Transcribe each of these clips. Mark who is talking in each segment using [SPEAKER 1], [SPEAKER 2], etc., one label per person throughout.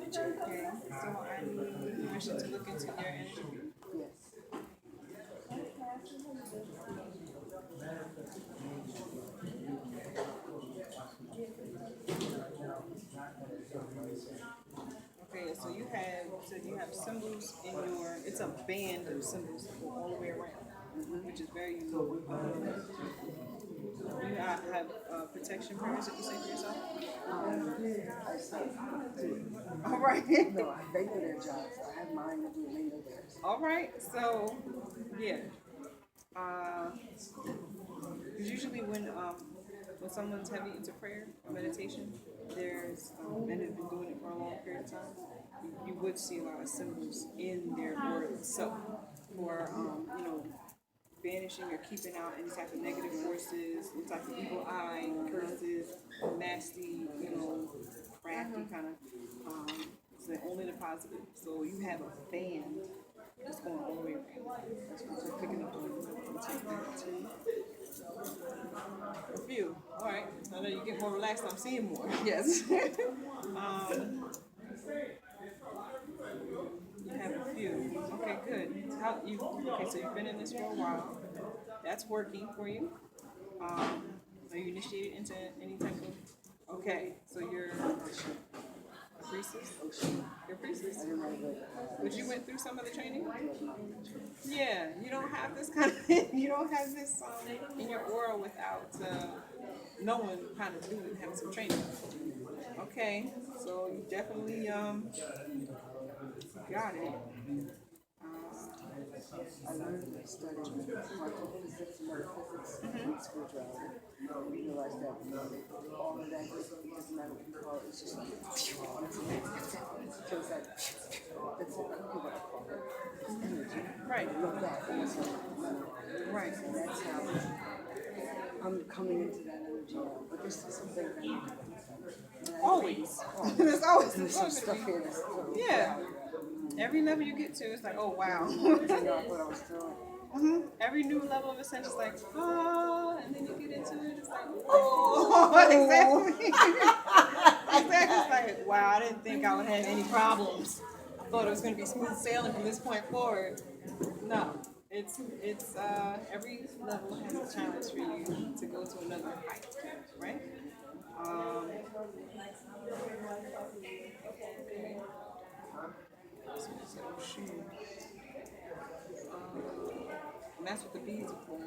[SPEAKER 1] Okay, so I need permission to look into your energy.
[SPEAKER 2] Yes.
[SPEAKER 1] Okay, so you have symbols in your. It's a band of symbols that go all the way around, which is very unique. You have protection prayers that you say for yourself.
[SPEAKER 2] I say,
[SPEAKER 1] All right.
[SPEAKER 2] no, they know their jobs. I have mine to do, they know theirs.
[SPEAKER 1] All right. So, yeah. Because usually when someone's heavy into prayer or meditation, there's and have been doing it for a long period of time, you would see a lot of symbols in their aura itself for banishing or keeping out any type of negative forces, any type of evil eye, curses, nasty, crafty kind of. So only the positive. So you have a band that's going all the way around. That's what you're picking up on. A few. All right. I know you get more relaxed. I'm seeing more. Yes. You have a few. Okay, good. Okay, so you've been in this for a while. That's working for you. Are you initiated into any type of? Okay, so you're a priestess. You're a priestess. But you went through some of the training. Yeah, you don't have this kind of. You don't have this in your aura without knowing how to do it and having some training. Okay, so you definitely got it.
[SPEAKER 2] I learned to study quantum physics, metaphysics, and spirituality. And we realized that all of that doesn't matter what you call it, it's just like, so it's like, it's what I call it, energy.
[SPEAKER 1] Right.
[SPEAKER 2] Look that,
[SPEAKER 1] Right.
[SPEAKER 2] and that's how I'm coming into that energy now. But there's still some things I need to understand.
[SPEAKER 1] Always. There's always
[SPEAKER 2] some stuff here that's still.
[SPEAKER 1] Yeah. Every level you get to, it's like, oh wow.
[SPEAKER 2] What I was doing.
[SPEAKER 1] Every new level of ascension is like, and then you get into it, it's like, oh, exactly. Exactly. It's like, wow, I didn't think I would have any problems. I thought it was going to be smooth sailing from this point forward. No, it's every level has a challenge for you to go to another height, right? And that's what the beads are for.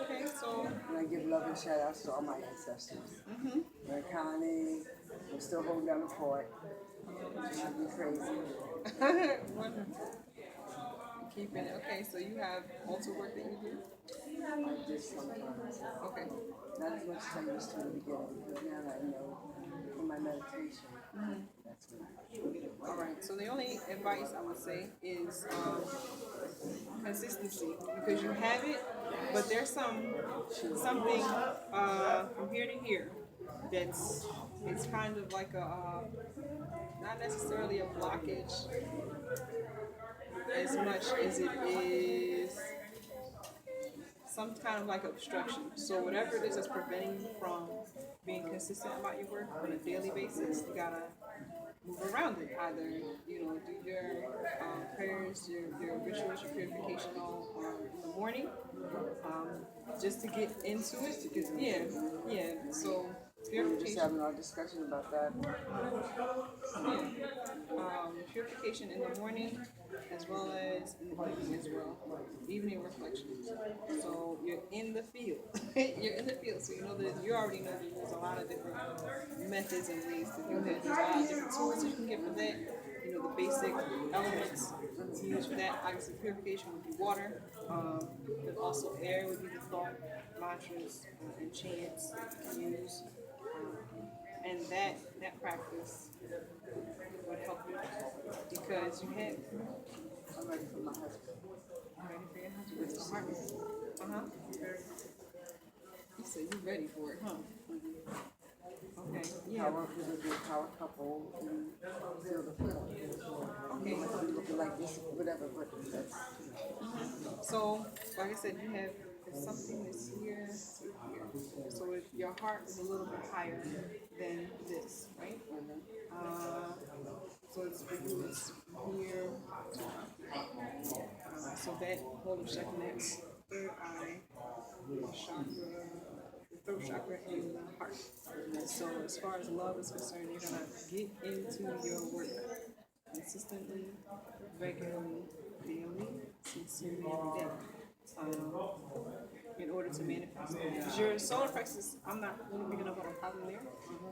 [SPEAKER 1] Okay, so.
[SPEAKER 2] And I give love and shout outs to all my ancestors. They're Kaylani, we're still holding down the fort. Which should be crazy.
[SPEAKER 1] Wonderful. Keeping it. Okay, so you have altar work that you do?
[SPEAKER 2] I do sometimes.
[SPEAKER 1] Okay.
[SPEAKER 2] Not as much as I used to in the beginning, because now I know in my meditation, that's what I do.
[SPEAKER 1] All right. So the only advice I would say is consistency, because you have it, but there's something from here to here it's kind of like a not necessarily a blockage as much as it is some kind of like obstruction. So whatever it is that's preventing you from being consistent about your work on a daily basis, you gotta move around it. Either do your prayers, your rituals, your purification all in the morning, just to get into it. Because So
[SPEAKER 2] We were just
[SPEAKER 1] purification.
[SPEAKER 2] having our discussion about that.
[SPEAKER 1] Purification in the morning as well as in the evening as well. Evening reflections. So you're in the field. You're in the field. So you already know that there's a lot of different methods and ways to do that. There's a lot of different tools you can get for that. The basic elements to use for that. Obviously purification would be water. But also air would be the thought, mantras, and chants that you can use. And that practice would help you because you had.
[SPEAKER 2] I'm ready for my husband.
[SPEAKER 1] Ready for your husband? It's a partner. You said you're ready for it, huh? Okay. Yeah.
[SPEAKER 2] Power, because it'll be a power couple and feel the flow.
[SPEAKER 1] Okay.
[SPEAKER 2] Looking like this, whatever, but that's.
[SPEAKER 1] So, like I said, you have something is here to here. So if your heart is a little bit higher than this, right? So it's here to so that whole of next, third eye, chakra, the throat chakra, and the heart. So as far as love is concerned, you're gonna get into your work consistently, regularly, daily, sincerely every day. In order to manifest. Because your solar plexus, I'm not really picking up on a problem there.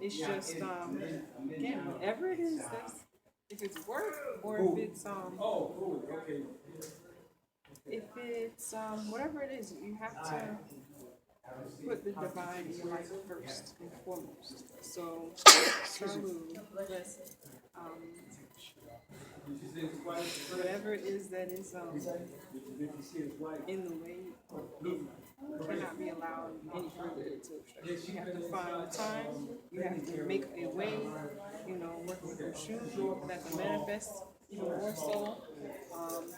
[SPEAKER 1] It's just again, whatever it is that's if it's work or if it's whatever it is, you have to put the divine in your life first and foremost. So whatever it is that is in the way, cannot be allowed any further to obstruct. You have to find the time, you have to make a way, work with your shoes, that to manifest even more so.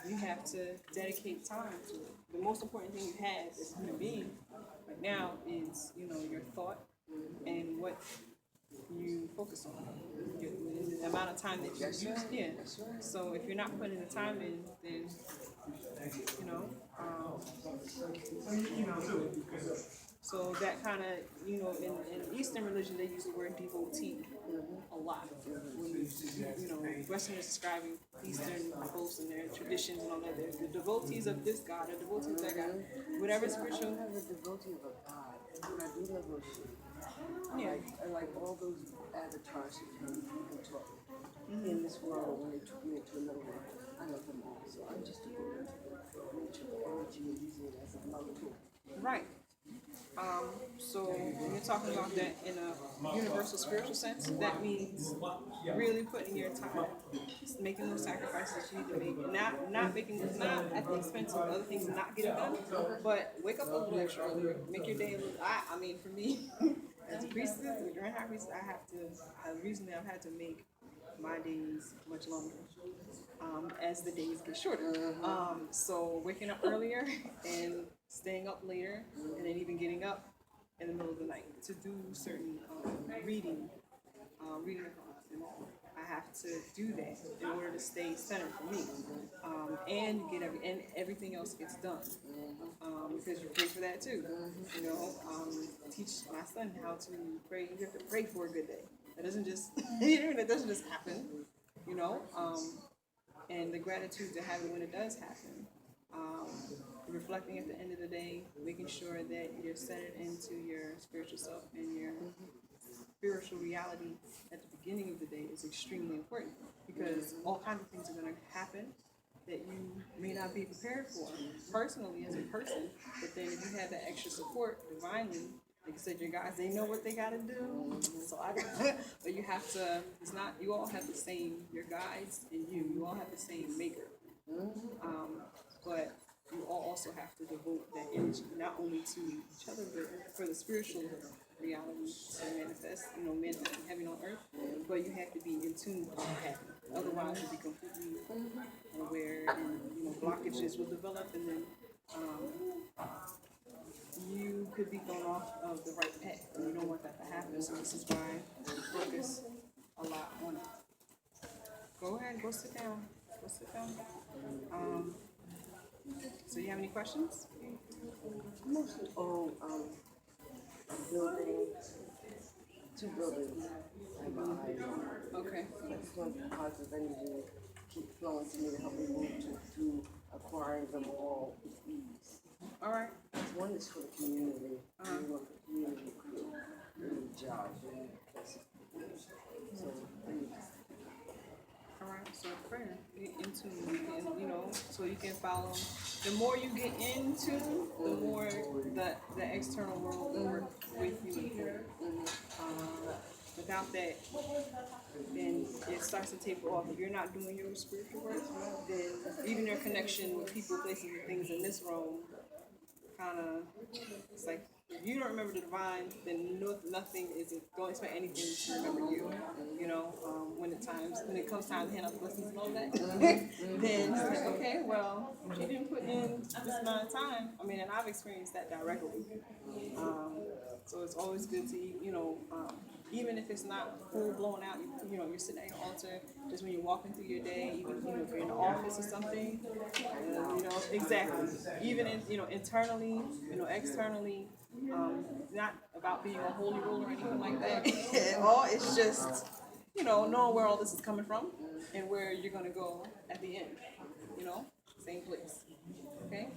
[SPEAKER 1] You have to dedicate time to it. The most important thing you have as a human being right now is, your thought and what you focus on. The amount of time that you use. Yeah. So if you're not putting the time in, then so that kind of, in Eastern religion, they use the word devotee a lot. When, Westerners describing Eastern folks and their traditions and all that, they're the devotees of this God, the devotees of that God, whatever spiritual.
[SPEAKER 2] I'm not a devotee of a God, but I do love worship.
[SPEAKER 1] Yeah.
[SPEAKER 2] I like all those avatars that you can talk in this world, when they took me into another world. I love them all. So I'm just devoted to the nature of energy and using it as a love tool.
[SPEAKER 1] Right. So when you're talking about that in a universal spiritual sense, that means really putting your time, making those sacrifices you need to make, not at the expense of other things not getting done, but wake up a little extra earlier, make your day a little. I mean, for me, as a priestess, during high priestess, recently I've had to make my days much longer as the days get shorter. So waking up earlier and staying up later, and then even getting up in the middle of the night to do certain reading I have to do that in order to stay centered for me, and get everything else gets done, because you pray for that too. Teach my son how to pray. You have to pray for a good day. That doesn't just that doesn't just happen, and the gratitude to have it when it does happen. Reflecting at the end of the day, making sure that you're centered into your spiritual self and your spiritual reality at the beginning of the day is extremely important, because all kinds of things are going to happen that you may not be prepared for personally as a person, but then if you have that extra support divinely, like I said, your guys, they know what they got to do. So but you have to, you all have the same, your guides and you all have the same maker. But you all also have to devote that energy not only to each other, but for the spiritual reality to manifest, manifesting heaven on earth. But you have to be in tune with heaven. Otherwise, you'll be completely unaware, and blockages will develop, and then you could be thrown off of the right path, and you don't want that to happen. So this is why we focus a lot on it. Go ahead, go sit down. So you have any questions?
[SPEAKER 2] Mostly all building, two buildings.
[SPEAKER 1] Okay.
[SPEAKER 2] I just want the positive energy keep flowing to me to help me move to acquiring them all with ease.
[SPEAKER 1] All right.
[SPEAKER 2] One is for the community, and one for the community to create jobs and places. So I need this.
[SPEAKER 1] All right, so prayer, get into, and so you can follow. The more you get into, the more the external world will work with you and for you. Without that, then it starts to taper off. If you're not doing your spiritual work, then even your connection with people, places, and things in this realm, kind of, it's like If you don't remember the divine, then nothing is don't expect anything to remember you. You know, when it comes time to hand out the blessings and all that, then it's like, okay, well, she didn't put in this amount of time. I mean, and I've experienced that directly. So it's always good to, even if it's not full blown out, you're sitting at your altar, just when you're walking through your day, even if you're in the office or something, exactly. Even in, internally, externally, not about being a holy roller or anything like that at all. It's just, knowing where all this is coming from and where you're gonna go at the end. Same place. Okay.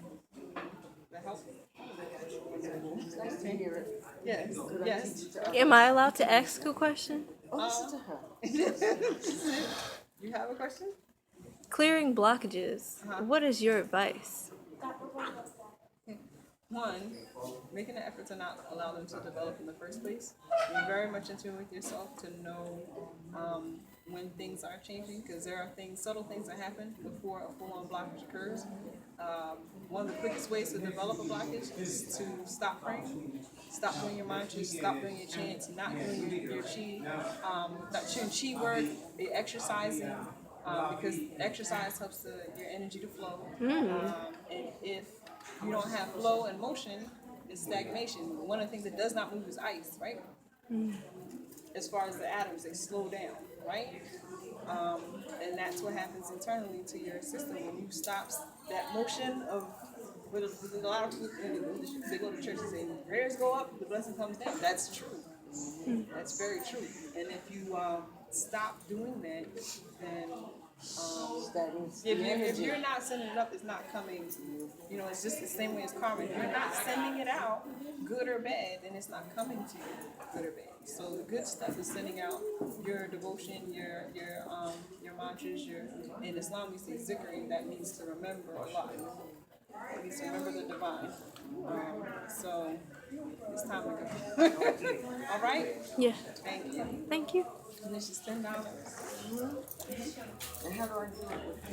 [SPEAKER 1] That helps.
[SPEAKER 2] It's nice to hear it.
[SPEAKER 1] Yes. Yes.
[SPEAKER 3] Am I allowed to ask a question?
[SPEAKER 2] Oh, listen to her.
[SPEAKER 1] You have a question?
[SPEAKER 3] Clearing blockages. What is your advice?
[SPEAKER 1] One, making an effort to not allow them to develop in the first place. Being very much in tune with yourself to know when things are changing, because there are subtle things that happen before a full-on blockage occurs. One of the quickest ways to develop a blockage is to stop praying, stop doing your mantras, stop doing your chants, not doing your chi, not doing chi work, exercising, because exercise helps your energy to flow. And if you don't have flow and motion, it's stagnation. One of the things that does not move is ice, right? As far as the atoms, they slow down, right? And that's what happens internally to your system when you stop that motion of. But a lot of people, they go to church and say, prayers go up, the blessing comes down. That's true. That's very true. And if you stop doing that, then if you're not sending it up, it's not coming. It's just the same way as karma. If you're not sending it out, good or bad, then it's not coming to you, good or bad. So the good stuff is sending out your devotion, your mantras, in Islam we say zikr, that means to remember Allah. It means to remember the divine. So it's time to go. All right?
[SPEAKER 3] Yeah.
[SPEAKER 1] Thank you.
[SPEAKER 3] Thank you.
[SPEAKER 1] And this is $10.
[SPEAKER 2] And how do I do it with